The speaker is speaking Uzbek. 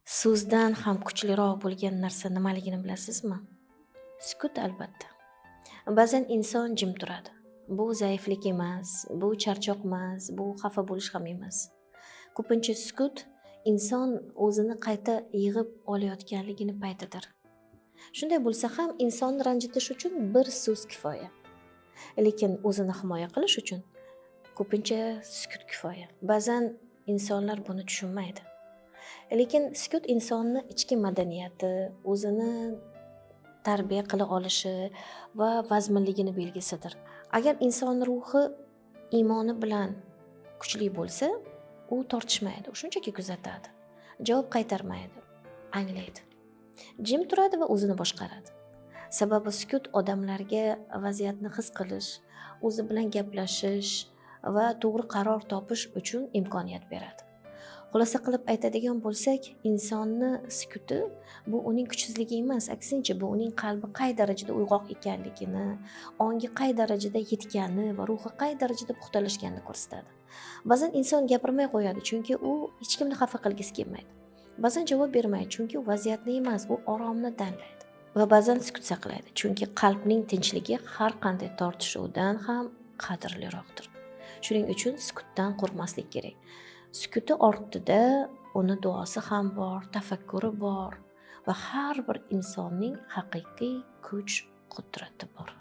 So'zdan ham kuchliroq bo'lgan narsa nimaligini bilasizmi? Sukut albatta. Ba'zan inson jim turadi. Bu zaiflik emas, bu charchoq emas, bu xafa bo'lish ham emas. Ko'pincha sukut inson o'zini qayta yig'ib olayotganligini paytidir. Shunday bo'lsa ham insonni ranjitish uchun bir so'z kifoya. Lekin o'zini himoya qilish uchun ko'pincha sukut kifoya. Ba'zan insonlar buni tushunmaydi. Lekin sukut insonni ichki madaniyati, o'zini tarbiya qila olishi va vazminligini belgisidir. Agar inson ruhi iymoni bilan kuchli bo'lsa, u tortishmaydi, shunchaki kuzatadi. Javob qaytarmaydi, anglaydi. Jim turadi va o'zini boshqaradi. Sababi sukut odamlarga vaziyatni his qilish, o'zi bilan gaplashish va to'g'ri qaror topish uchun imkoniyat beradi. Xulosa qilib aytadigan bo'lsak, insonni sukuti bu uning kuchsizligi emas, aksincha bu uning qalbi qay darajada uyg'oq ekanligini, ongi qay darajada yetgani va ruhi qay darajada puxtalashganini ko'rsatadi. Ba'zan inson gapirmay qo'yadi, chunki u hech kimni xafa qilgisi kelmaydi. Ba'zan javob bermaydi, chunki u vaziyatni emas, u oromni tanlaydi. Va ba'zan sukut saqlaydi, chunki qalbning tinchligi har qanday tortishuvdan ham qadrliroqdir. Shuning uchun sukutdan qo'rqmaslik kerak. Sukuti ortida uni duosi ham bor, tafakkuri bor va har bir insonning haqiqiy kuch-qudrati bor.